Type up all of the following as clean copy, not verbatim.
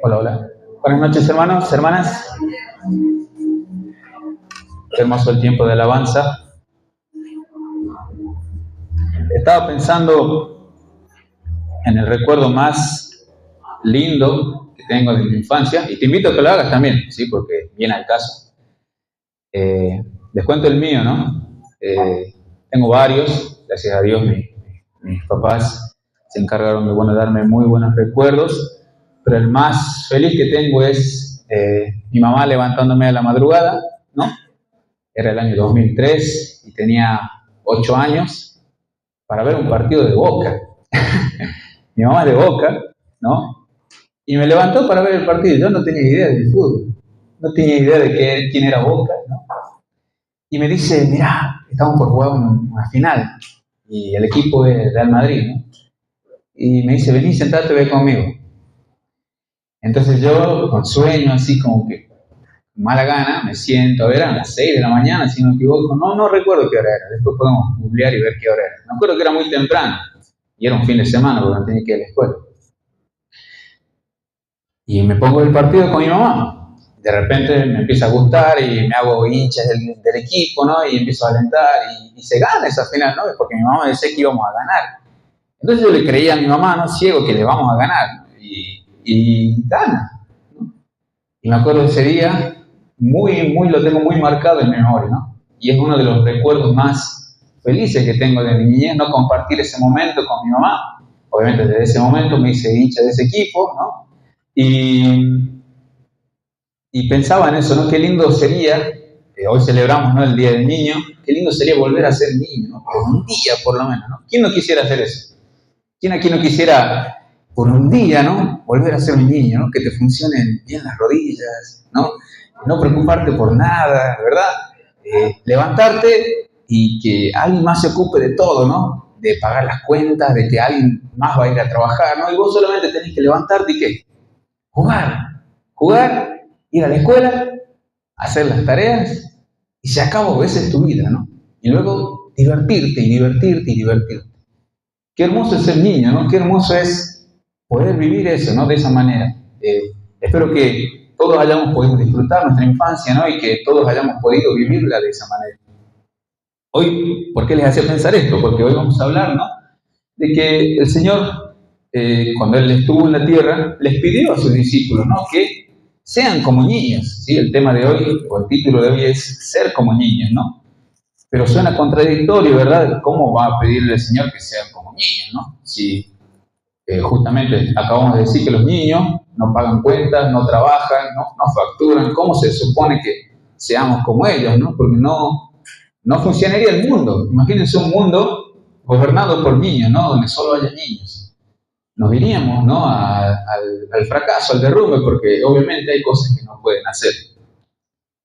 Hola, hola. Buenas noches, hermanos, hermanas. Qué hermoso el tiempo de alabanza. Estaba pensando en el recuerdo más lindo que tengo de mi infancia, y te invito a que lo hagas también, ¿sí? Porque viene al caso. Les cuento el mío, ¿no? Tengo varios, gracias a Dios, mis papás se encargaron de, bueno, darme muy buenos recuerdos, pero el más feliz que tengo es mi mamá levantándome a la madrugada, ¿no? Era el año 2003 y tenía 8 años para ver un partido de Boca. Mi mamá es de Boca, ¿no? Y me levantó para ver el partido. Yo no tenía idea del fútbol, no tenía idea de quién era Boca, ¿no? Y me dice, mirá, estamos por jugar una final y el equipo es Real Madrid, ¿no? Y me dice, vení, sentate, ve conmigo. Entonces yo, con sueño, así como que mala gana, me siento, a ver, a las 6 de la mañana, si no me equivoco, no recuerdo qué hora era, después podemos googlear y ver qué hora era. Me acuerdo que era muy temprano, y era un fin de semana porque no tenía que ir a la escuela. Y me pongo el partido con mi mamá. De repente me empieza a gustar y me hago hinchas del equipo, ¿no? Y empiezo a alentar y se gana esa final, ¿no? Porque mi mamá decía que íbamos a ganar. Entonces yo le creía a mi mamá, ¿no? Ciego, que le vamos a ganar. Y gana, ¿no? Y me acuerdo de ese día, lo tengo muy marcado en mi memoria, ¿no? Y es uno de los recuerdos más felices que tengo de mi niñez, ¿no? Compartir ese momento con mi mamá. Obviamente desde ese momento me hice hincha de ese equipo, ¿no? Y pensaba en eso, ¿no? Qué lindo sería, hoy celebramos, ¿no?, el Día del Niño, qué lindo sería volver a ser niño, ¿no? Por un día por lo menos, ¿no? ¿Quién no quisiera hacer eso? ¿Quién aquí no quisiera por un día, ¿no?, volver a ser un niño, ¿no? Que te funcionen bien las rodillas, ¿no? No preocuparte por nada, ¿verdad? Levantarte y que alguien más se ocupe de todo, ¿no? De pagar las cuentas, de que alguien más va a ir a trabajar, ¿no? Y vos solamente tenés que levantarte y ¿qué? Jugar, ir a la escuela, hacer las tareas y se acabó, esa es tu vida, ¿no? Y luego divertirte y divertirte y divertirte. Qué hermoso es ser niño, ¿no? Qué hermoso es poder vivir eso, ¿no? De esa manera. Espero que todos hayamos podido disfrutar nuestra infancia, ¿no? Y que todos hayamos podido vivirla de esa manera. Hoy, ¿por qué les hacía pensar esto? Porque hoy vamos a hablar, ¿no?, de que el Señor, cuando Él estuvo en la tierra, les pidió a sus discípulos, ¿no?, que sean como niños, ¿sí? El tema de hoy, o el título de hoy es ser como niños, ¿no? Pero suena contradictorio, ¿verdad? ¿Cómo va a pedirle al Señor que sean como niños, ¿no? Si justamente acabamos de decir que los niños no pagan cuentas, no trabajan, no facturan, ¿cómo se supone que seamos como ellos, ¿no? Porque no funcionaría el mundo. Imagínense un mundo gobernado por niños, ¿no? Donde solo haya niños. Nos iríamos, ¿no?, al fracaso, al derrumbe, porque obviamente hay cosas que no pueden hacer.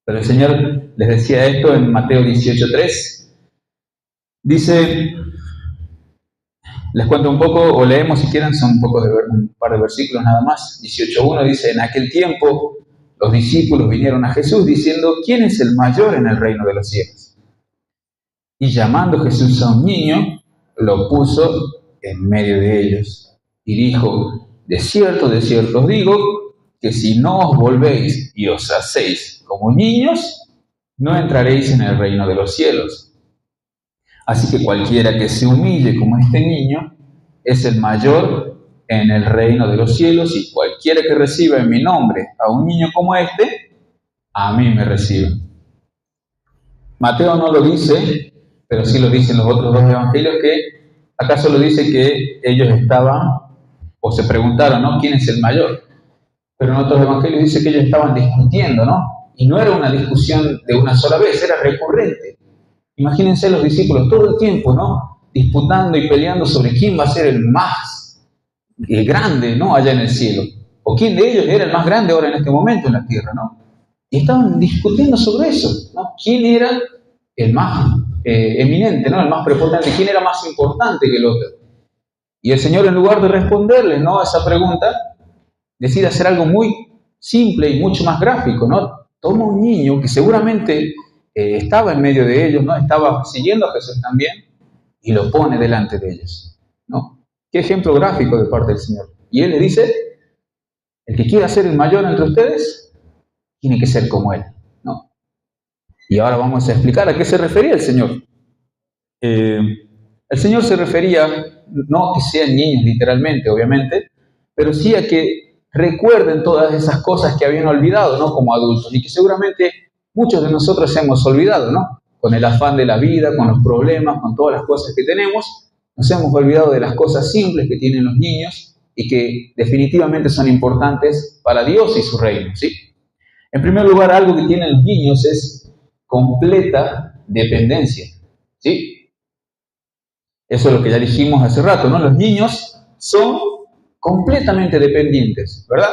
Pero el Señor les decía esto en Mateo 18:3. Dice, les cuento un poco, o leemos si quieren, son un par de versículos nada más. 18:1 dice, en aquel tiempo los discípulos vinieron a Jesús diciendo, ¿quién es el mayor en el reino de los cielos? Y llamando Jesús a un niño, lo puso en medio de ellos y dijo, de cierto os digo, que si no os volvéis y os hacéis como niños, no entraréis en el reino de los cielos. Así que cualquiera que se humille como este niño, es el mayor en el reino de los cielos, y cualquiera que reciba en mi nombre a un niño como este, a mí me recibe. Mateo no lo dice, pero sí lo dicen los otros dos evangelios, que acá solo dice que ellos estaban, o se preguntaron, ¿no?, ¿quién es el mayor? Pero en otros evangelios dice que ellos estaban discutiendo, ¿no? Y no era una discusión de una sola vez, era recurrente. Imagínense los discípulos todo el tiempo, ¿no?, disputando y peleando sobre quién va a ser el más grande, ¿no?, allá en el cielo. O quién de ellos era el más grande ahora en este momento en la tierra, ¿no? Y estaban discutiendo sobre eso, ¿no? ¿Quién era el más eminente, ¿no?, el más prepotente? ¿Quién era más importante que el otro? Y el Señor, en lugar de responderle, ¿no?, a esa pregunta, decide hacer algo muy simple y mucho más gráfico, ¿no? Toma un niño que seguramente estaba en medio de ellos, ¿no?, estaba siguiendo a Jesús también, y lo pone delante de ellos, ¿no? Qué ejemplo gráfico de parte del Señor. Y Él le dice, El que quiera ser el mayor entre ustedes, tiene que ser como él, ¿no? Y ahora vamos a explicar a qué se refería el Señor. El Señor se refería, no que sean niños literalmente, obviamente, pero sí a que recuerden todas esas cosas que habían olvidado, ¿no? Como adultos, y que seguramente muchos de nosotros hemos olvidado, ¿no? Con el afán de la vida, con los problemas, con todas las cosas que tenemos, nos hemos olvidado de las cosas simples que tienen los niños y que definitivamente son importantes para Dios y su reino, ¿sí? En primer lugar, algo que tienen los niños es completa dependencia, ¿sí? Eso es lo que ya dijimos hace rato, ¿no? Los niños son completamente dependientes, ¿verdad?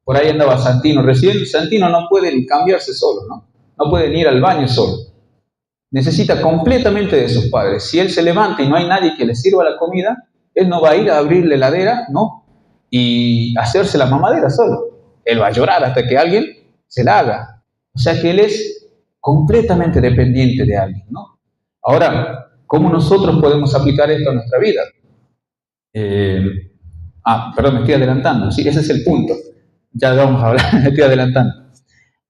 Por ahí andaba Santino recién. Santino no puede ni cambiarse solo, ¿no? No puede ni ir al baño solo. Necesita completamente de sus padres. Si él se levanta y no hay nadie que le sirva la comida, él no va a ir a abrir la heladera, ¿no? Y hacerse la mamadera solo. Él va a llorar hasta que alguien se la haga. O sea que él es completamente dependiente de alguien, ¿no? Ahora, ¿cómo nosotros podemos aplicar esto a nuestra vida? Perdón, me estoy adelantando. Sí, ese es el punto. Ya vamos a hablar, me estoy adelantando.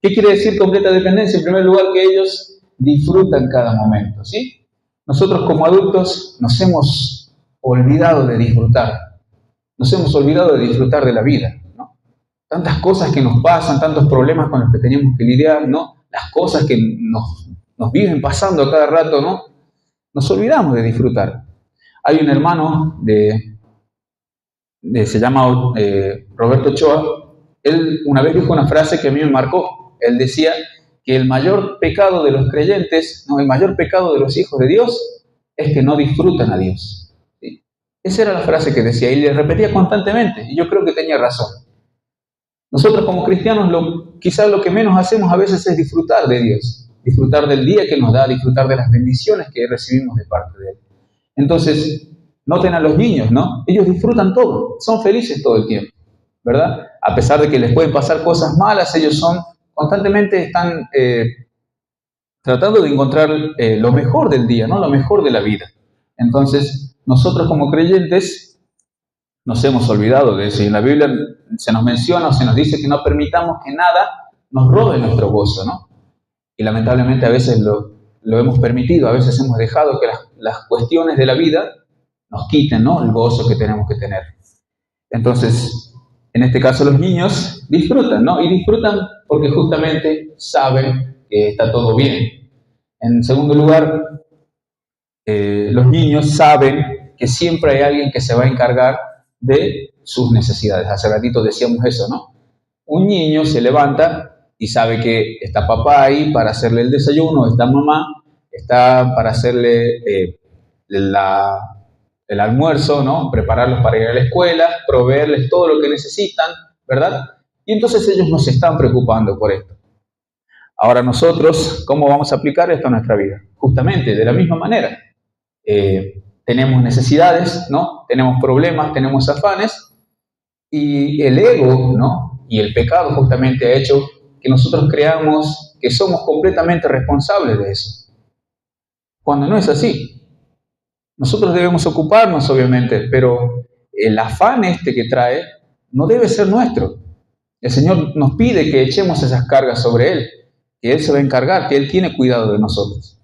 ¿Qué quiere decir completa dependencia? En primer lugar, que ellos disfrutan cada momento, ¿sí? Nosotros como adultos nos hemos olvidado de disfrutar. Nos hemos olvidado de disfrutar de la vida, ¿no? Tantas cosas que nos pasan, tantos problemas con los que tenemos que lidiar, ¿no? Las cosas que nos viven pasando a cada rato, ¿no? Nos olvidamos de disfrutar. Hay un hermano se llama Roberto Ochoa. Él una vez dijo una frase que a mí me marcó. Él decía que el mayor pecado de los creyentes, no, el mayor pecado de los hijos de Dios es que no disfrutan a Dios. ¿Sí? Esa era la frase que decía y le repetía constantemente. Y yo creo que tenía razón. Nosotros como cristianos quizás lo que menos hacemos a veces es disfrutar de Dios. Disfrutar del día que nos da, disfrutar de las bendiciones que recibimos de parte de Él. Entonces, noten a los niños, ¿no? Ellos disfrutan todo, son felices todo el tiempo, ¿verdad? A pesar de que les pueden pasar cosas malas, ellos constantemente están tratando de encontrar lo mejor del día, ¿no? Lo mejor de la vida. Entonces, nosotros como creyentes nos hemos olvidado de eso. Y en la Biblia se nos menciona o se nos dice que no permitamos que nada nos robe nuestro gozo, ¿no? Y lamentablemente a veces lo hemos permitido, a veces hemos dejado que las cuestiones de la vida nos quiten, ¿no? El gozo que tenemos que tener. Entonces, en este caso los niños disfrutan, ¿no? Y disfrutan porque justamente saben que está todo bien. En segundo lugar, los niños saben que siempre hay alguien que se va a encargar de sus necesidades. Hace ratito decíamos eso, ¿no? Un niño se levanta y sabe que está papá ahí para hacerle el desayuno, está mamá, está para hacerle el almuerzo, ¿no? Prepararlos para ir a la escuela, proveerles todo lo que necesitan, ¿verdad? Y entonces ellos no se están preocupando por esto. Ahora nosotros, ¿cómo vamos a aplicar esto a nuestra vida? Justamente de la misma manera. Tenemos necesidades, ¿no? Tenemos problemas, tenemos afanes, y el ego, ¿no? Y el pecado justamente ha hecho que nosotros creamos que somos completamente responsables de eso. Cuando no es así. Nosotros debemos ocuparnos, obviamente, pero el afán que trae no debe ser nuestro. El Señor nos pide que echemos esas cargas sobre Él, que Él se va a encargar, que Él tiene cuidado de nosotros.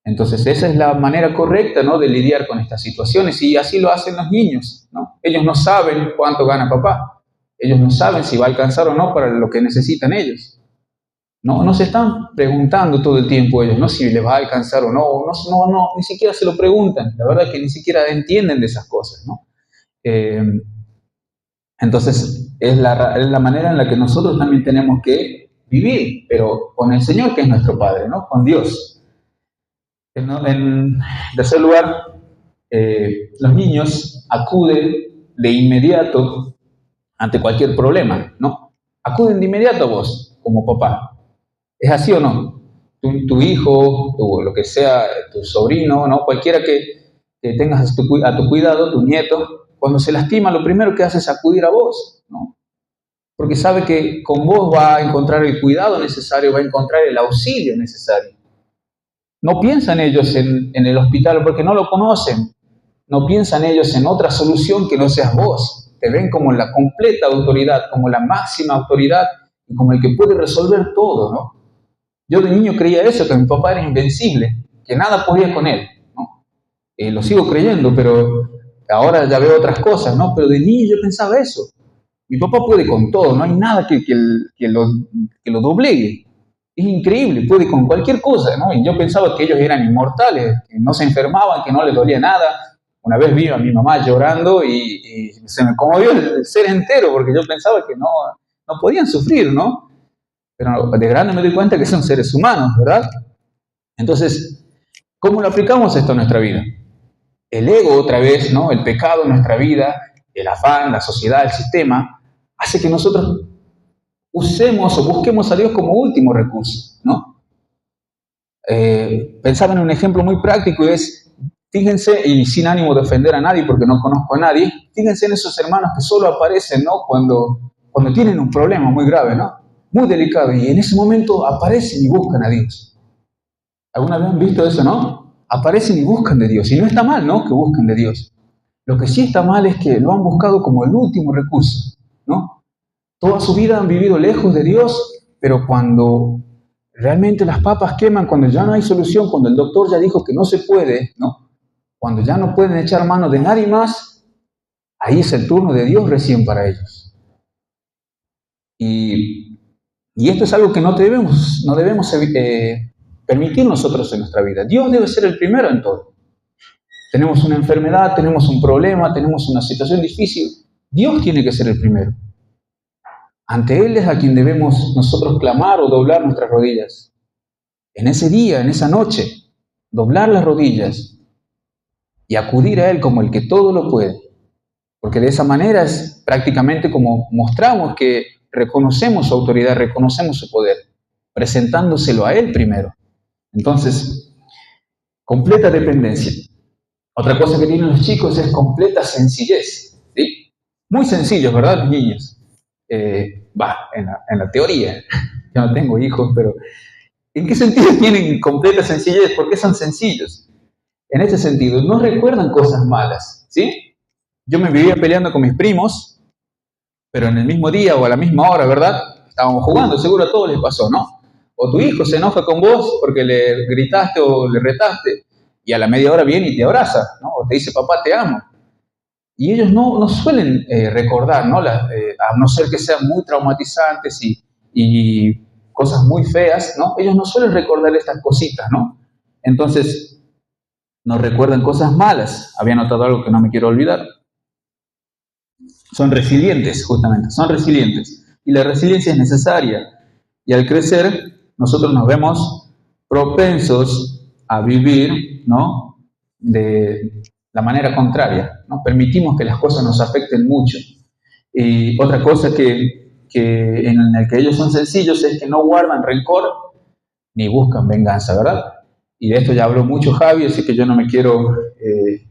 Entonces, esa es la manera correcta, ¿no?, de lidiar con estas situaciones, y así lo hacen los niños, ¿no? Ellos no saben cuánto gana papá. Ellos no saben si va a alcanzar o no para lo que necesitan ellos. No se están preguntando todo el tiempo ellos, no si les va a alcanzar o no, ni siquiera se lo preguntan. La verdad es que ni siquiera entienden de esas cosas, ¿no? Entonces, es la manera en la que nosotros también tenemos que vivir, pero con el Señor, que es nuestro Padre, ¿no? Con Dios. En tercer lugar, los niños acuden de inmediato ante cualquier problema, ¿no? Acuden de inmediato a vos, como papá. ¿Es así o no? Tu hijo, lo que sea, tu sobrino, ¿no? Cualquiera que tengas a tu cuidado, tu nieto, cuando se lastima, lo primero que hace es acudir a vos, ¿no? Porque sabe que con vos va a encontrar el cuidado necesario, va a encontrar el auxilio necesario. No piensan ellos en el hospital porque no lo conocen. No piensan ellos en otra solución que no seas vos. te ven como la completa autoridad, como la máxima autoridad y como el que puede resolver todo, ¿no? Yo de niño creía eso, que mi papá era invencible, que nada podía con él, ¿no? Lo sigo creyendo, pero ahora ya veo otras cosas, ¿no? Pero de niño yo pensaba eso. Mi papá puede con todo, no hay nada que lo doblegue. Es increíble, puede con cualquier cosa, ¿no? Y yo pensaba que ellos eran inmortales, que no se enfermaban, que no les dolía nada. Una vez vi a mi mamá llorando y se me conmovió el ser entero, porque yo pensaba que no podían sufrir, ¿no? Pero de grande me doy cuenta que son seres humanos, ¿verdad? Entonces, ¿cómo lo aplicamos esto a nuestra vida? El ego, otra vez, ¿no? El pecado en nuestra vida, el afán, la sociedad, el sistema, hace que nosotros usemos o busquemos a Dios como último recurso, ¿no? Pensaba en un ejemplo muy práctico y es, fíjense, y sin ánimo de ofender a nadie porque no conozco a nadie, fíjense en esos hermanos que solo aparecen, ¿no? Cuando tienen un problema muy grave, ¿no? Muy delicado, y en ese momento aparecen y buscan a Dios. ¿Alguna vez han visto eso, no? Aparecen y buscan de Dios, y no está mal, ¿no? Que busquen de Dios. Lo que sí está mal es que lo han buscado como el último recurso, ¿no? Toda su vida han vivido lejos de Dios, pero cuando realmente las papas queman, cuando ya no hay solución, cuando el doctor ya dijo que no se puede, ¿no? Cuando ya no pueden echar mano de nadie más, ahí es el turno de Dios recién para ellos. Y esto es algo que no debemos permitir nosotros en nuestra vida. Dios debe ser el primero en todo. Tenemos una enfermedad, tenemos un problema, tenemos una situación difícil. Dios tiene que ser el primero. Ante Él es a quien debemos nosotros clamar o doblar nuestras rodillas. En ese día, en esa noche, doblar las rodillas y acudir a Él como el que todo lo puede. Porque de esa manera es prácticamente como mostramos que reconocemos su autoridad, reconocemos su poder, presentándoselo a Él primero. Entonces, completa dependencia. Otra cosa que tienen los chicos es completa sencillez, ¿sí? Muy sencillos, ¿verdad, los niños? En la teoría. Yo no tengo hijos, pero ¿en qué sentido tienen completa sencillez? ¿Por qué son sencillos? En ese sentido, no recuerdan cosas malas, ¿sí? Yo me vivía peleando con mis primos, pero en el mismo día o a la misma hora, ¿verdad? Estábamos jugando, seguro a todos les pasó, ¿no? O tu hijo se enoja con vos porque le gritaste o le retaste, y a la media hora viene y te abraza, ¿no? O te dice, papá, te amo. Y ellos no suelen recordar, ¿no? A no ser que sean muy traumatizantes y cosas muy feas, ¿no? Ellos no suelen recordar estas cositas, ¿no? Entonces, no recuerdan cosas malas. Había notado algo que no me quiero olvidar. Son resilientes, justamente, son resilientes. Y la resiliencia es necesaria. Y al crecer, nosotros nos vemos propensos a vivir, ¿no? De la manera contraria, ¿no? Permitimos que las cosas nos afecten mucho. Y otra cosa en el que ellos son sencillos es que no guardan rencor ni buscan venganza, ¿verdad? Y de esto ya habló mucho Javi, así que yo no me quiero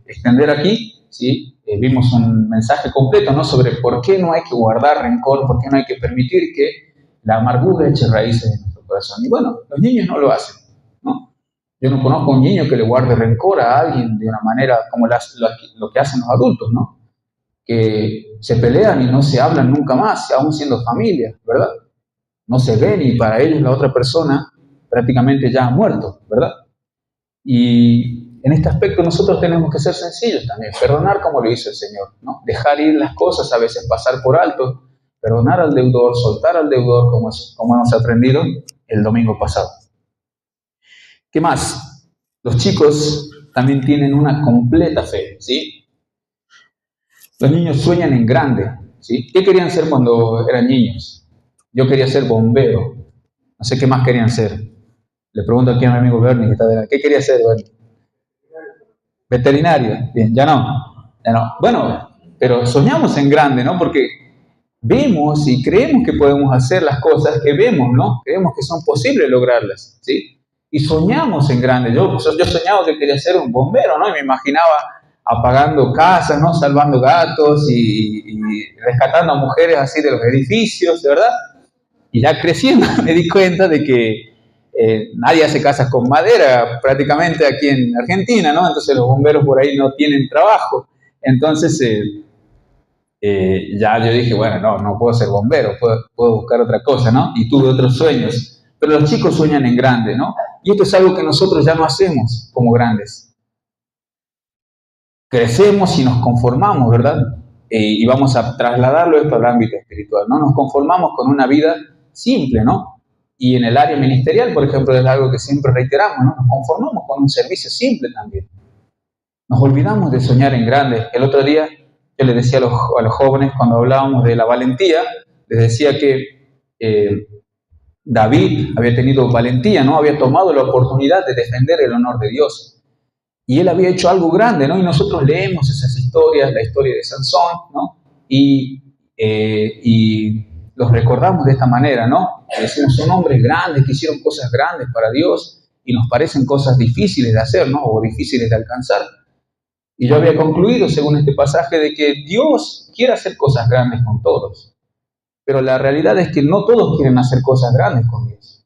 extender aquí, ¿sí? Vimos un mensaje completo, ¿no? Sobre por qué no hay que guardar rencor, por qué no hay que permitir que la amargura eche raíces en nuestro corazón. Y bueno, los niños no lo hacen, ¿no? Yo no conozco a un niño que le guarde rencor a alguien de una manera como lo que hacen los adultos, ¿no? Que se pelean y no se hablan nunca más, aún siendo familia, ¿verdad? No se ven y para ellos la otra persona prácticamente ya ha muerto, ¿verdad? Y en este aspecto nosotros tenemos que ser sencillos también, perdonar como lo hizo el Señor, ¿no? Dejar ir las cosas, a veces pasar por alto, perdonar al deudor, soltar al deudor, como hemos aprendido el domingo pasado. ¿Qué más? Los chicos también tienen una completa fe, ¿sí? Los niños sueñan en grande, ¿sí? ¿Qué querían ser cuando eran niños? Yo quería ser bombero. No sé qué más querían ser. Le pregunto aquí a mi amigo Bernie, que está de la... ¿Qué quería ser, Bernie? Veterinario. Bien, ya no. Bueno, pero soñamos en grande, ¿no? Porque vemos y creemos que podemos hacer las cosas que vemos, ¿no? Creemos que son posibles lograrlas, ¿sí? Y soñamos en grande. Yo soñaba que quería ser un bombero, ¿no? Y me imaginaba apagando casas, ¿no? Salvando gatos y rescatando a mujeres así de los edificios, ¿verdad? Y ya creciendo me di cuenta de que nadie hace casas con madera prácticamente aquí en Argentina, ¿no? Entonces los bomberos por ahí no tienen trabajo. Entonces ya yo dije, bueno, no puedo ser bombero, puedo buscar otra cosa, ¿no? Y tuve otros sueños. Pero los chicos sueñan en grande, ¿no? Y esto es algo que nosotros ya no hacemos como grandes. Crecemos y nos conformamos, ¿verdad? Y vamos a trasladarlo esto al ámbito espiritual, ¿no? Nos conformamos con una vida simple, ¿no? Y en el área ministerial, por ejemplo, es algo que siempre reiteramos, ¿no? Nos conformamos con un servicio simple también. Nos olvidamos de soñar en grande. El otro día yo les decía a los jóvenes, cuando hablábamos de la valentía, les decía que David había tenido valentía, ¿no? Había tomado la oportunidad de defender el honor de Dios. Y él había hecho algo grande, ¿no? Y nosotros leemos esas historias, la historia de Sansón, ¿no? Y los recordamos de esta manera, ¿no? Decimos, son hombres grandes que hicieron cosas grandes para Dios y nos parecen cosas difíciles de hacer, ¿no? O difíciles de alcanzar. Y yo había concluido, según este pasaje, de que Dios quiere hacer cosas grandes con todos. Pero la realidad es que no todos quieren hacer cosas grandes con Dios,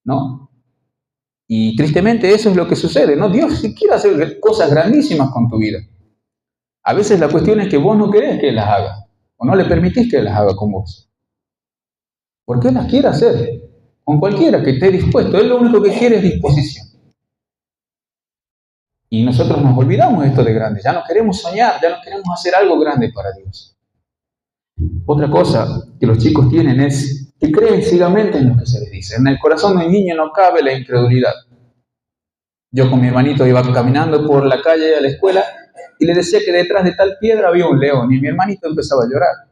¿no? Y tristemente eso es lo que sucede, ¿no? Dios quiere hacer cosas grandísimas con tu vida. A veces la cuestión es que vos no querés que las haga, o no le permitís que las haga con vos. Porque Él las quiere hacer, con cualquiera que esté dispuesto. Él lo único que quiere es disposición. Y nosotros nos olvidamos de esto de grande. Ya no queremos soñar, ya no queremos hacer algo grande para Dios. Otra cosa que los chicos tienen es que creen ciegamente en lo que se les dice. En el corazón del niño no cabe la incredulidad. Yo con mi hermanito iba caminando por la calle a la escuela y le decía que detrás de tal piedra había un león y mi hermanito empezaba a llorar.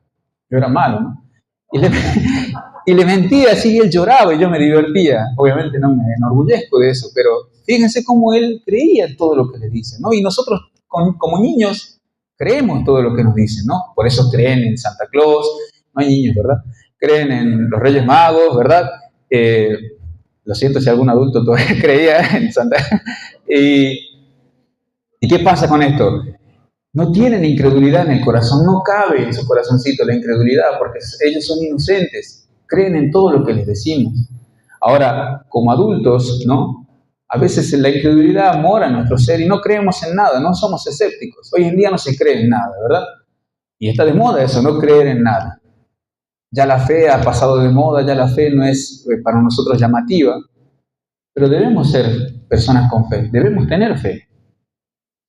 Yo era malo, ¿no? Y le mentía así y él lloraba y yo me divertía. Obviamente no me enorgullezco de eso, pero fíjense cómo él creía en todo lo que le dicen, ¿no? Y nosotros como niños creemos todo lo que nos dicen, ¿no? Por eso creen en Santa Claus, no hay niños, ¿verdad? Creen en los Reyes Magos, ¿verdad? Lo siento si algún adulto todavía creía en Santa... ¿Y qué pasa con esto? No tienen incredulidad en el corazón, no cabe en su corazoncito la incredulidad, porque ellos son inocentes, creen en todo lo que les decimos. Ahora, como adultos, ¿no? A veces la incredulidad mora en nuestro ser y no creemos en nada, no somos escépticos. Hoy en día no se cree en nada, ¿verdad? Y está de moda eso, no creer en nada. Ya la fe ha pasado de moda, ya la fe no es para nosotros llamativa, pero debemos ser personas con fe, debemos tener fe.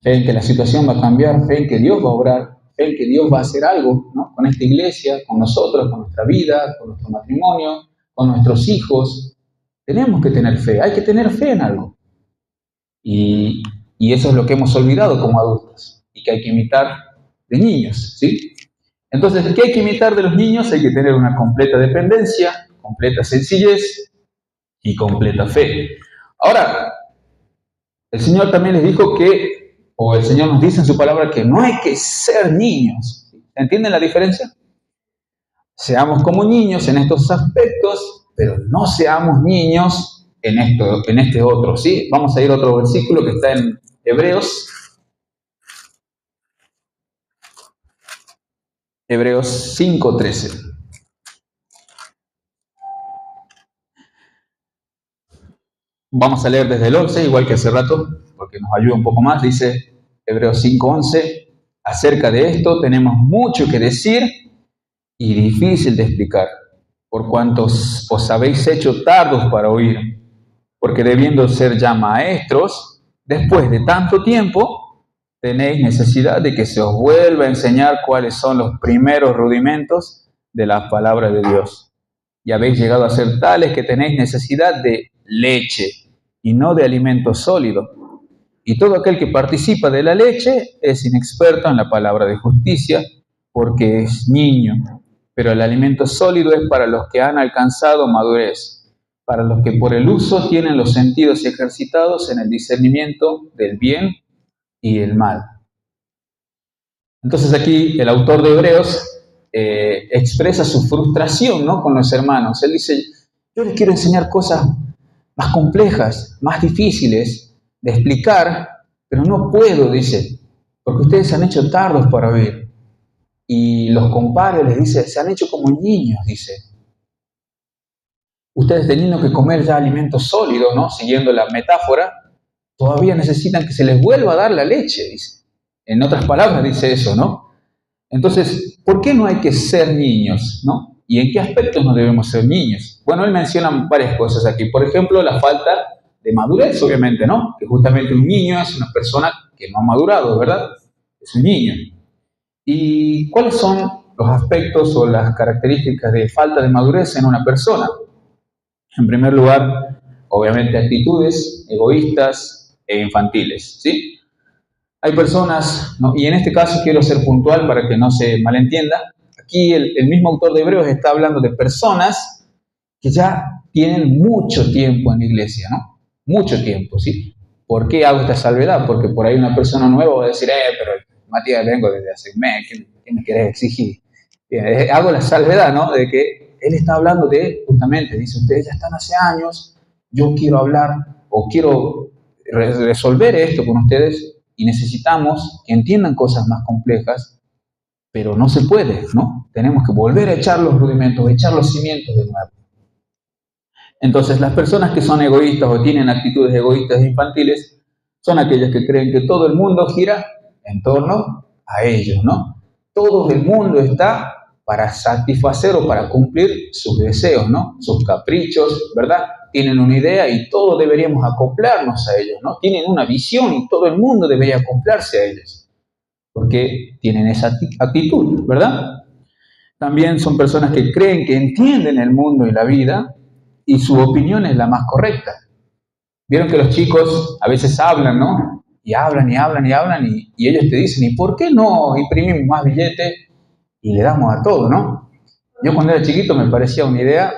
Fe en que la situación va a cambiar, fe en que Dios va a obrar, fe en que Dios va a hacer algo, ¿no? Con esta iglesia, con nosotros, con nuestra vida, con nuestro matrimonio, con nuestros hijos. Tenemos que tener fe, hay que tener fe en algo. Y eso es lo que hemos olvidado como adultos y que hay que imitar de niños, ¿sí? Entonces, ¿qué hay que imitar de los niños? Hay que tener una completa dependencia, completa sencillez y completa fe. Ahora, el Señor también les dijo o el Señor nos dice en su palabra que no hay que ser niños. ¿Entienden la diferencia? Seamos como niños en estos aspectos, pero no seamos niños en este otro, ¿sí? Vamos a ir a otro versículo que está en Hebreos. Hebreos 5:13. Vamos a leer desde el 11, igual que hace rato, porque nos ayuda un poco más. Dice Hebreos 5:11, acerca de esto tenemos mucho que decir y difícil de explicar, por cuanto os habéis hecho tardos para oír, porque debiendo ser ya maestros, después de tanto tiempo, tenéis necesidad de que se os vuelva a enseñar cuáles son los primeros rudimentos de la palabra de Dios. Y habéis llegado a ser tales que tenéis necesidad de leche y no de alimento sólido. Y todo aquel que participa de la leche es inexperto en la palabra de justicia, porque es niño. Pero el alimento sólido es para los que han alcanzado madurez, para los que por el uso tienen los sentidos ejercitados en el discernimiento del bien y el mal. Entonces aquí el autor de Hebreos expresa su frustración, ¿no?, con los hermanos. Él dice, yo les quiero enseñar cosas más complejas, más difíciles de explicar, pero no puedo, dice, porque ustedes se han hecho tardos para oír. Y los compara y les dice, se han hecho como niños, dice. Ustedes teniendo que comer ya alimento sólido, ¿no?, siguiendo la metáfora, todavía necesitan que se les vuelva a dar la leche, dice. En otras palabras dice eso, ¿no? Entonces, ¿por qué no hay que ser niños, no? ¿Y en qué aspectos no debemos ser niños? Bueno, él menciona varias cosas aquí. Por ejemplo, la falta de madurez, obviamente, ¿no? Que justamente un niño es una persona que no ha madurado, ¿verdad? Es un niño. ¿Y cuáles son los aspectos o las características de falta de madurez en una persona? En primer lugar, obviamente actitudes egoístas e infantiles, ¿sí? Hay personas, ¿no? Y en este caso quiero ser puntual para que no se malentienda. Aquí el mismo autor de Hebreos está hablando de personas que ya tienen mucho tiempo en la iglesia, ¿no? Mucho tiempo, ¿sí? ¿Por qué hago esta salvedad? Porque por ahí una persona nueva va a decir, pero Matías, vengo desde hace un mes, ¿qué me querés exigir? Bien, hago la salvedad, ¿no? De que él está hablando de, justamente, dice, ustedes ya están hace años, yo quiero hablar o quiero resolver esto con ustedes y necesitamos que entiendan cosas más complejas, pero no se puede, ¿no? Tenemos que volver a echar los rudimentos, echar los cimientos de nuevo. Entonces, las personas que son egoístas o tienen actitudes egoístas e infantiles son aquellas que creen que todo el mundo gira en torno a ellos, ¿no? Todo el mundo está para satisfacer o para cumplir sus deseos, ¿no? Sus caprichos, ¿verdad? Tienen una idea y todos deberíamos acoplarnos a ellos, ¿no? Tienen una visión y todo el mundo debería acoplarse a ellos, porque tienen esa actitud, ¿verdad? También son personas que creen que entienden el mundo y la vida y su opinión es la más correcta. Vieron que los chicos a veces hablan, ¿no? Y hablan y hablan y hablan y ellos te dicen, ¿y por qué no imprimimos más billetes y le damos a todo, ¿no? Yo cuando era chiquito me parecía una idea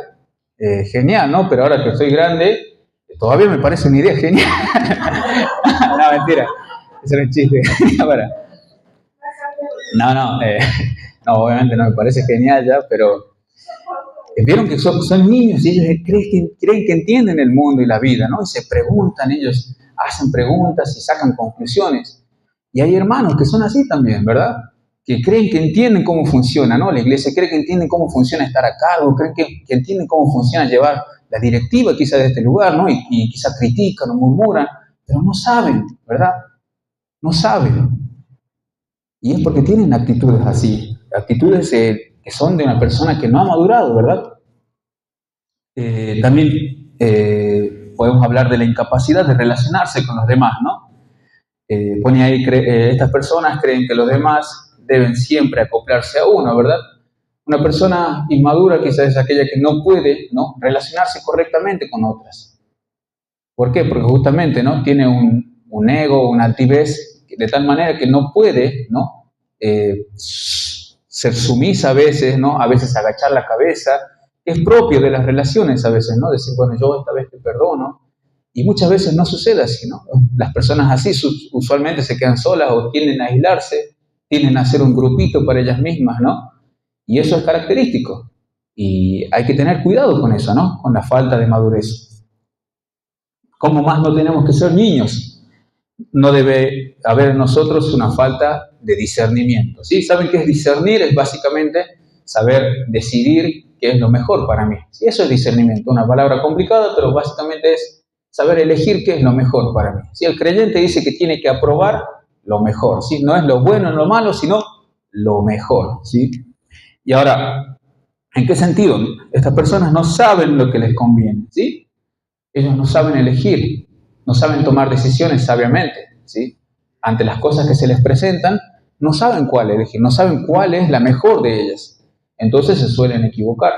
genial, ¿no? Pero ahora que estoy grande, todavía me parece una idea genial. No, mentira. Ese era un chiste. No, obviamente no me parece genial ya, pero vieron que son niños y ellos creen que entienden el mundo y la vida, ¿no? Y se preguntan, ellos hacen preguntas y sacan conclusiones. Y hay hermanos que son así también, ¿verdad? Que creen que entienden cómo funciona, ¿no? La iglesia cree que entienden cómo funciona estar a cargo, creen que entienden cómo funciona llevar la directiva quizá de este lugar, ¿no? Y quizá critican o murmuran, pero no saben, ¿verdad? No saben. Y es porque tienen actitudes así, actitudes que son de una persona que no ha madurado, ¿verdad? También podemos hablar de la incapacidad de relacionarse con los demás, ¿no? Pone ahí, estas personas creen que los demás deben siempre acoplarse a uno, ¿verdad? Una persona inmadura quizás es aquella que no puede, ¿no?, relacionarse correctamente con otras. ¿Por qué? Porque justamente, ¿no?, tiene un ego, una altivez, de tal manera que no puede, ¿no?, ser sumisa a veces, ¿no?, a veces agachar la cabeza. Es propio de las relaciones a veces, ¿no? Decir, bueno, yo esta vez te perdono. Y muchas veces no sucede así, ¿no? Las personas así usualmente se quedan solas o tienden a aislarse, tienden a hacer un grupito para ellas mismas, ¿no? Y eso es característico. Y hay que tener cuidado con eso, ¿no? Con la falta de madurez. ¿Cómo más no tenemos que ser niños? No debe haber en nosotros una falta de discernimiento, ¿sí? ¿Saben qué es discernir? Es básicamente saber decidir qué es lo mejor para mí. ¿Sí? Eso es discernimiento, una palabra complicada, pero básicamente es saber elegir qué es lo mejor para mí. ¿Sí? El creyente dice que tiene que aprobar lo mejor, ¿sí? No es lo bueno, no lo malo, sino lo mejor, ¿sí? Y ahora, ¿en qué sentido? Estas personas no saben lo que les conviene, ¿sí? Ellos no saben elegir, no saben tomar decisiones sabiamente, ¿sí? Ante las cosas que se les presentan, no saben cuál elegir, no saben cuál es la mejor de ellas. Entonces se suelen equivocar.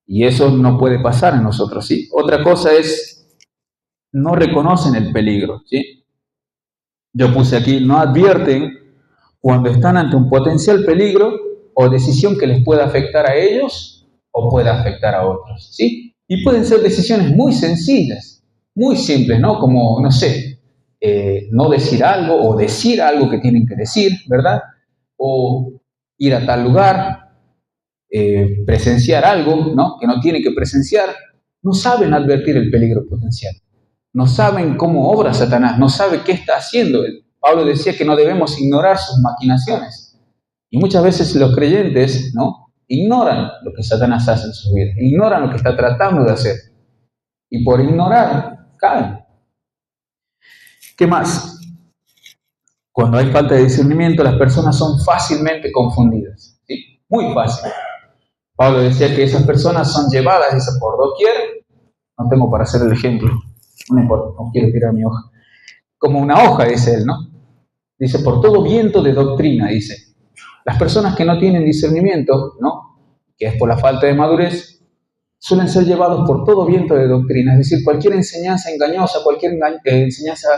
Y eso no puede pasar en nosotros, ¿sí? Otra cosa es, no reconocen el peligro, ¿sí? Yo puse aquí, no advierten cuando están ante un potencial peligro o decisión que les pueda afectar a ellos o pueda afectar a otros, ¿sí? Y pueden ser decisiones muy sencillas, muy simples, ¿no? Como, no sé, no decir algo o decir algo que tienen que decir, ¿verdad? O ir a tal lugar, presenciar algo, ¿no?, que no tienen que presenciar. No saben advertir el peligro potencial. No saben cómo obra Satanás, no sabe qué está haciendo. Pablo decía que no debemos ignorar sus maquinaciones. Y muchas veces los creyentes, ¿no?, ignoran lo que Satanás hace en su vida, ignoran lo que está tratando de hacer. Y por ignorar, caen. ¿Qué más? cuando hay falta de discernimiento, las personas son fácilmente confundidas, ¿sí? Muy fácil. Pablo decía que esas personas son llevadas, dice, por doquier. No tengo para hacer el ejemplo, no importa, no quiero tirar mi hoja. Como una hoja, dice él, ¿no? Dice, por todo viento de doctrina, dice. Las personas que no tienen discernimiento, ¿no? Que es por la falta de madurez, suelen ser llevados por todo viento de doctrina, es decir, cualquier enseñanza engañosa, cualquier enseñanza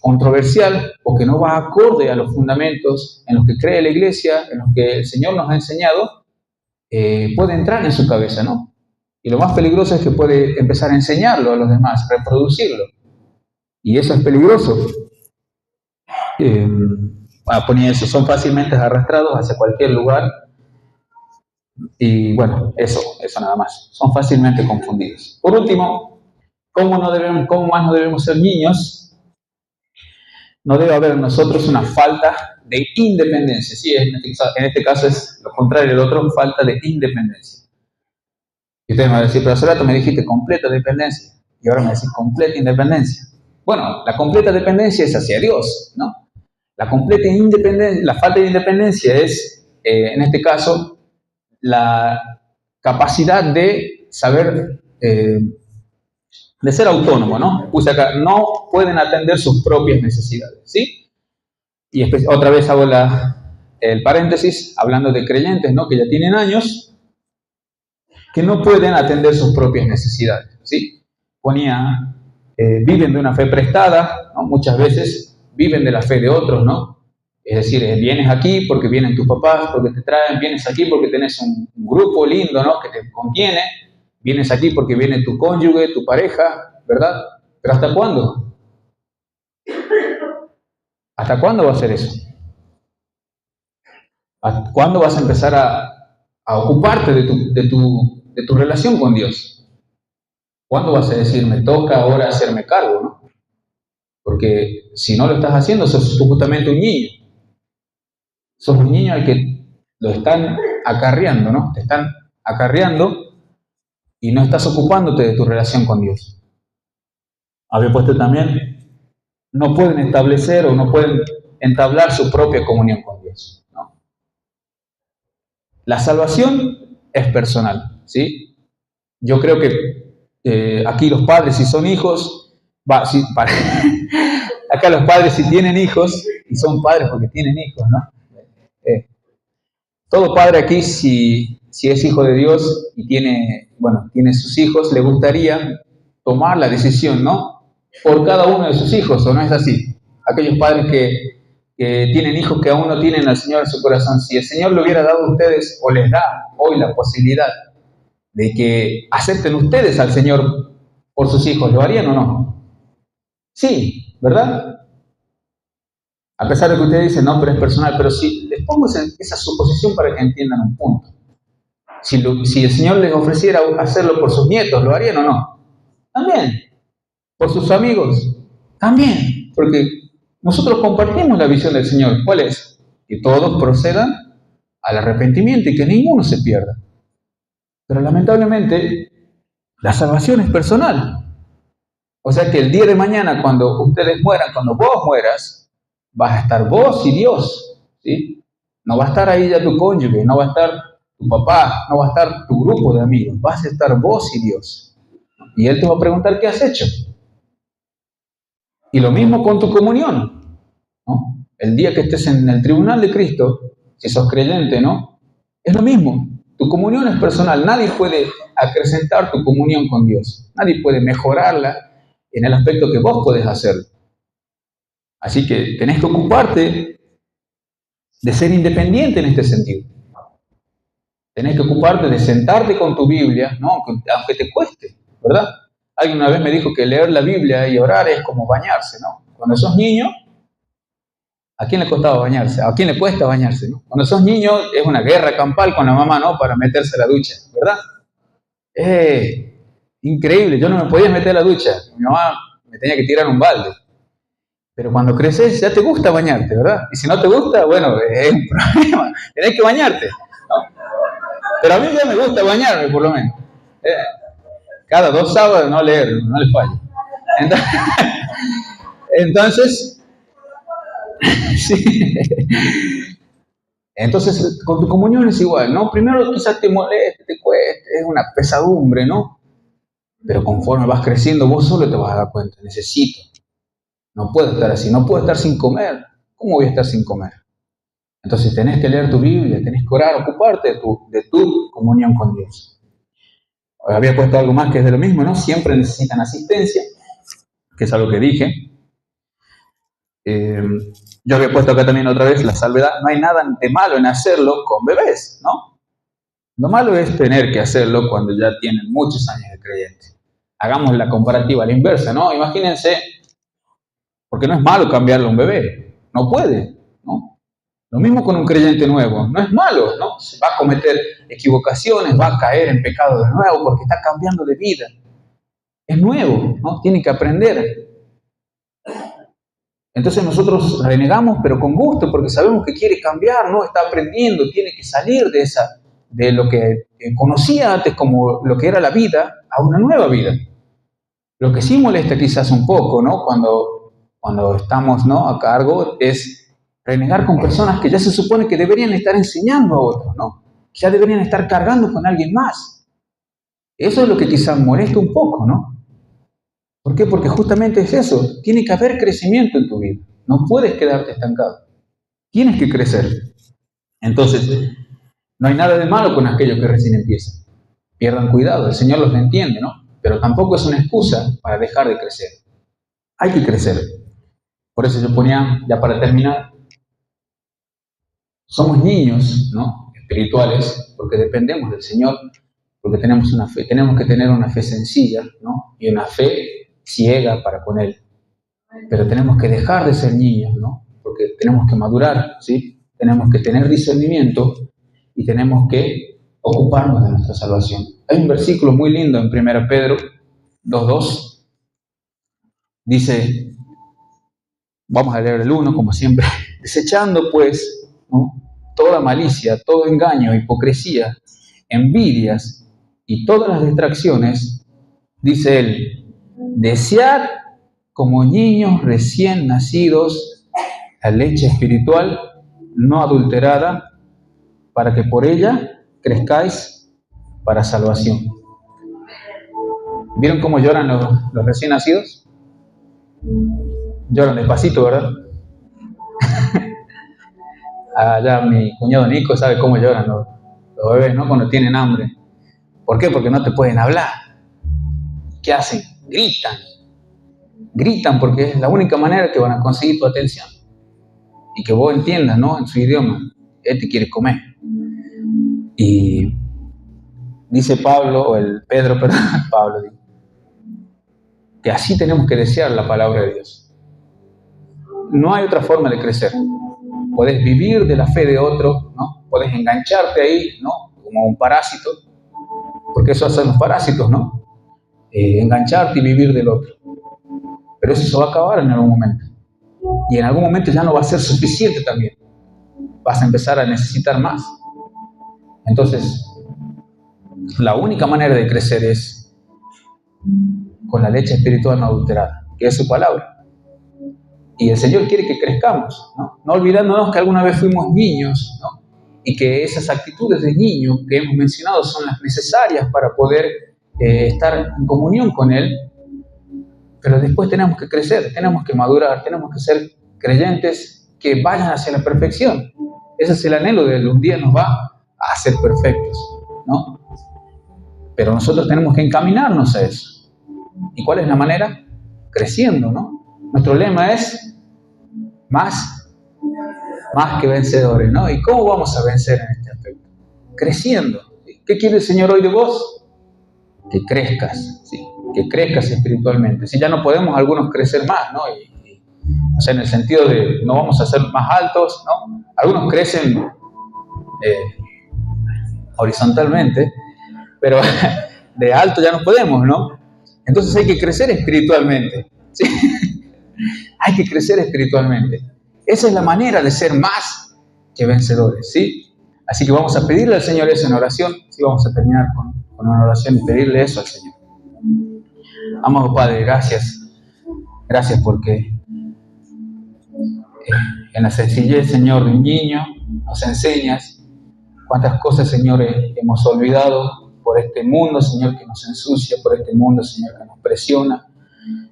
controversial o que no va acorde a los fundamentos en los que cree la iglesia, en los que el Señor nos ha enseñado, puede entrar en su cabeza, ¿no? Y lo más peligroso es que puede empezar a enseñarlo a los demás, reproducirlo. Y eso es peligroso. Ponía eso, son fácilmente arrastrados hacia cualquier lugar. Y bueno, eso nada más. Son fácilmente confundidos. Por último, ¿cómo más no debemos ser niños? No debe haber en nosotros una falta de independencia. Sí, en este caso es lo contrario, el otro, falta de independencia. Y ustedes me van a decir, pero hace rato me dijiste completa dependencia, y ahora me decís completa independencia. Bueno, la completa dependencia es hacia Dios, ¿no? La completa independencia, la falta de independencia es, en este caso, la capacidad de saber, de ser autónomo, ¿no? Puse acá, no pueden atender sus propias necesidades, ¿sí? Y otra vez hago el paréntesis, hablando de creyentes, ¿no? Que ya tienen años, que no pueden atender sus propias necesidades, ¿sí? Ponía, viven de una fe prestada, ¿no? Muchas veces viven de la fe de otros, ¿no? Es decir, vienes aquí porque vienen tus papás, porque te traen, vienes aquí porque tenés un grupo lindo, ¿no? Que te contiene, vienes aquí porque viene tu cónyuge, tu pareja, ¿verdad? Pero ¿hasta cuándo? ¿Hasta cuándo va a ser eso? ¿Hasta cuándo vas a empezar a ocuparte de tu relación con Dios? ¿Cuándo vas a decir, me toca ahora hacerme cargo, ¿no? Porque si no lo estás haciendo, sos justamente un niño. Sos un niño al que lo están acarreando, ¿no? Te están acarreando y no estás ocupándote de tu relación con Dios. Había puesto también, no pueden establecer o no pueden entablar su propia comunión con Dios, ¿no? La salvación es personal, ¿sí? Yo creo que aquí los padres, si son hijos, acá los padres si tienen hijos, y son padres porque tienen hijos, ¿no? Todo padre aquí, si es hijo de Dios y tiene sus hijos, le gustaría tomar la decisión, ¿no? Por cada uno de sus hijos, ¿o no es así? Aquellos padres que tienen hijos que aún no tienen al Señor en su corazón, si el Señor le hubiera dado a ustedes, o les da hoy la posibilidad de que acepten ustedes al Señor por sus hijos, ¿lo harían o no? Sí, ¿verdad? A pesar de que ustedes dicen, no, pero es personal, pero si les pongo esa suposición para que entiendan un punto. Si el Señor les ofreciera hacerlo por sus nietos, ¿lo harían o no? También. ¿Por sus amigos? También. Porque nosotros compartimos la visión del Señor. ¿Cuál es? Que todos procedan al arrepentimiento y que ninguno se pierda. Pero lamentablemente, la salvación es personal. O sea que el día de mañana, cuando ustedes mueran, cuando vos mueras, vas a estar vos y Dios, ¿sí? No va a estar ahí ya tu cónyuge, no va a estar tu papá, no va a estar tu grupo de amigos, vas a estar vos y Dios. Y Él te va a preguntar qué has hecho. Y lo mismo con tu comunión, ¿no? El día que estés en el tribunal de Cristo, si sos creyente, ¿no? Es lo mismo. Tu comunión es personal. Nadie puede acrecentar tu comunión con Dios. Nadie puede mejorarla en el aspecto que vos podés hacer. Así que tenés que ocuparte de ser independiente en este sentido. Tenés que ocuparte de sentarte con tu Biblia, ¿no? Aunque te cueste, ¿verdad? Alguien una vez me dijo que leer la Biblia y orar es como bañarse, ¿no? Cuando sos niño, ¿a quién le costaba bañarse? ¿A quién le cuesta bañarse, no? Cuando sos niño es una guerra campal con la mamá, ¿no? Para meterse a la ducha, ¿verdad? Increíble, yo no me podía meter a la ducha. Mi mamá me tenía que tirar un balde. Pero cuando creces ya te gusta bañarte, ¿verdad? Y si no te gusta, bueno, es un problema. Tenés que bañarte, ¿no? Pero a mí ya me gusta bañarme, por lo menos. Cada 2 sábados no leer, no le fallo. Entonces, Sí. Entonces, con tu comunión es igual, ¿no? Primero quizás te moleste, te cueste, es una pesadumbre, ¿no? Pero conforme vas creciendo, vos solo te vas a dar cuenta, necesito. No puedo estar así, no puedo estar sin comer. ¿Cómo voy a estar sin comer? Entonces tenés que leer tu Biblia, tenés que orar, ocuparte de tu comunión con Dios. Había puesto algo más que es de lo mismo, ¿no? Siempre necesitan asistencia, que es algo que dije. Yo había puesto acá también otra vez la salvedad. No hay nada de malo en hacerlo con bebés, ¿no? Lo malo es tener que hacerlo cuando ya tienen muchos años de creyente. Hagamos la comparativa a la inversa, ¿no? Imagínense, porque no es malo cambiarle a un bebé, no puede, ¿no? Lo mismo con un creyente nuevo, no es malo, ¿no? Se va a cometer equivocaciones, va a caer en pecado de nuevo porque está cambiando de vida. Es nuevo, ¿no? Tiene que aprender. Entonces nosotros renegamos, pero con gusto, porque sabemos que quiere cambiar, ¿no? Está aprendiendo, tiene que salir de lo que conocía antes como lo que era la vida, a una nueva vida. Lo que sí molesta quizás un poco, ¿no? Cuando estamos, ¿no?, a cargo, es renegar con personas que ya se supone que deberían estar enseñando a otros, ¿no? Que ya deberían estar cargando con alguien más. Eso es lo que quizás molesta un poco, ¿no? ¿Por qué? Porque justamente es eso. Tiene que haber crecimiento en tu vida. No puedes quedarte estancado. Tienes que crecer. Entonces, no hay nada de malo con aquellos que recién empiezan. Pierdan cuidado, el Señor los entiende, ¿no? Pero tampoco es una excusa para dejar de crecer. Hay que crecer. Por eso yo ponía, ya para terminar, somos niños, ¿no?, espirituales, porque dependemos del Señor, porque tenemos una fe. Tenemos que tener una fe sencilla, ¿no?, y una fe ciega para con Él. Pero tenemos que dejar de ser niños, ¿no? Porque tenemos que madurar, ¿sí? Tenemos que tener discernimiento y tenemos que ocuparnos de nuestra salvación. Hay un versículo muy lindo en 1 Pedro 2:2. Dice, vamos a leer el 1 como siempre, desechando pues, ¿no?, toda malicia, todo engaño, hipocresía, envidias y todas las distracciones, dice él, desead como niños recién nacidos la leche espiritual no adulterada, para que por ella crezcáis para salvación. ¿Vieron cómo lloran los recién nacidos? Lloran despacito, ¿verdad? Allá mi cuñado Nico sabe cómo lloran los bebés, ¿no?, cuando tienen hambre. ¿Por qué? Porque no te pueden hablar. ¿Qué hacen? Gritan. Gritan porque es la única manera que van a conseguir tu atención. Y que vos entiendas, ¿no?, en su idioma. Él te quiere comer. Y dice Pablo, Pablo, que así tenemos que desear la palabra de Dios. No hay otra forma de crecer. Podés vivir de la fe de otro, ¿no? Podés engancharte ahí, ¿no?, como un parásito, porque eso hacen los parásitos, ¿no? Engancharte y vivir del otro. Pero eso se va a acabar en algún momento. Y en algún momento ya no va a ser suficiente también. Vas a empezar a necesitar más. Entonces, la única manera de crecer es con la leche espiritual no adulterada, que es su palabra. Y el Señor quiere que crezcamos, ¿no? No olvidándonos que alguna vez fuimos niños, ¿no? Y que esas actitudes de niño que hemos mencionado son las necesarias para poder estar en comunión con Él. Pero después tenemos que crecer, tenemos que madurar, tenemos que ser creyentes que vayan hacia la perfección. Ese es el anhelo de Él. Un día nos va a hacer perfectos, ¿no? Pero nosotros tenemos que encaminarnos a eso. ¿Y cuál es la manera? Creciendo, ¿no? Nuestro lema es más que vencedores, ¿no? ¿Y cómo vamos a vencer en este aspecto? Creciendo. ¿Qué quiere el Señor hoy de vos? Que crezcas, ¿sí? Que crezcas espiritualmente. Si ya no podemos algunos crecer más, ¿no? O sea, en el sentido de no vamos a ser más altos, ¿no? Algunos crecen horizontalmente, pero de alto ya no podemos, ¿no? Entonces hay que crecer espiritualmente, ¿sí? Hay que crecer espiritualmente. Esa es la manera de ser más que vencedores, ¿sí? Así que vamos a pedirle al Señor eso en oración. Sí, vamos a terminar con una oración y pedirle eso al Señor. Amado Padre, gracias. Gracias porque En la sencillez, Señor, de un niño, nos enseñas cuántas cosas, Señor, hemos olvidado por este mundo, Señor, que nos ensucia, por este mundo, Señor, que nos presiona,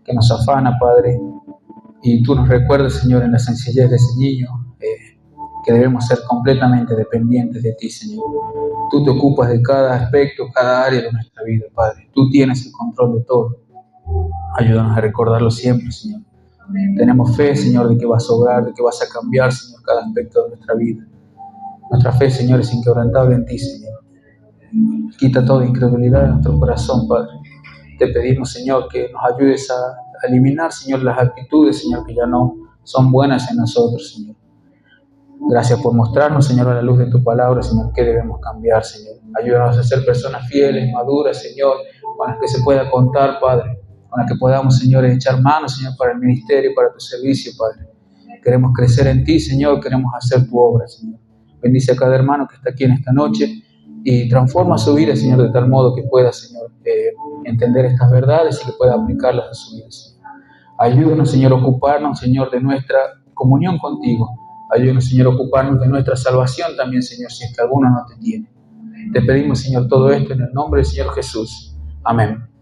que nos afana, Padre. Y tú nos recuerdas, Señor, en la sencillez de ese niño, que debemos ser completamente dependientes de ti, Señor. Tú te ocupas de cada aspecto, cada área de nuestra vida, Padre. Tú tienes el control de todo. Ayúdanos a recordarlo siempre, Señor. Tenemos fe, Señor, de que vas a obrar, de que vas a cambiar, Señor, cada aspecto de nuestra vida. Nuestra fe, Señor, es inquebrantable en ti, Señor. Quita toda incredulidad de nuestro corazón, Padre. Te pedimos, Señor, que nos ayudes a eliminar, Señor, las actitudes, Señor, que ya no son buenas en nosotros, Señor. Gracias por mostrarnos, Señor, a la luz de tu palabra, Señor, que debemos cambiar, Señor. Ayúdanos a ser personas fieles, maduras, Señor, con las que se pueda contar, Padre, con las que podamos, Señor, echar manos, Señor, para el ministerio, para tu servicio, Padre. Queremos crecer en ti, Señor, queremos hacer tu obra, Señor. Bendice a cada hermano que está aquí en esta noche y transforma su vida, Señor, de tal modo que pueda, Señor, entender estas verdades y que pueda aplicarlas a su vida, Señor. Ayúdanos, Señor, a ocuparnos, Señor, de nuestra comunión contigo. Ayúdanos, Señor, a ocuparnos de nuestra salvación también, Señor, si es que alguno no te tiene. Te pedimos, Señor, todo esto en el nombre del Señor Jesús. Amén.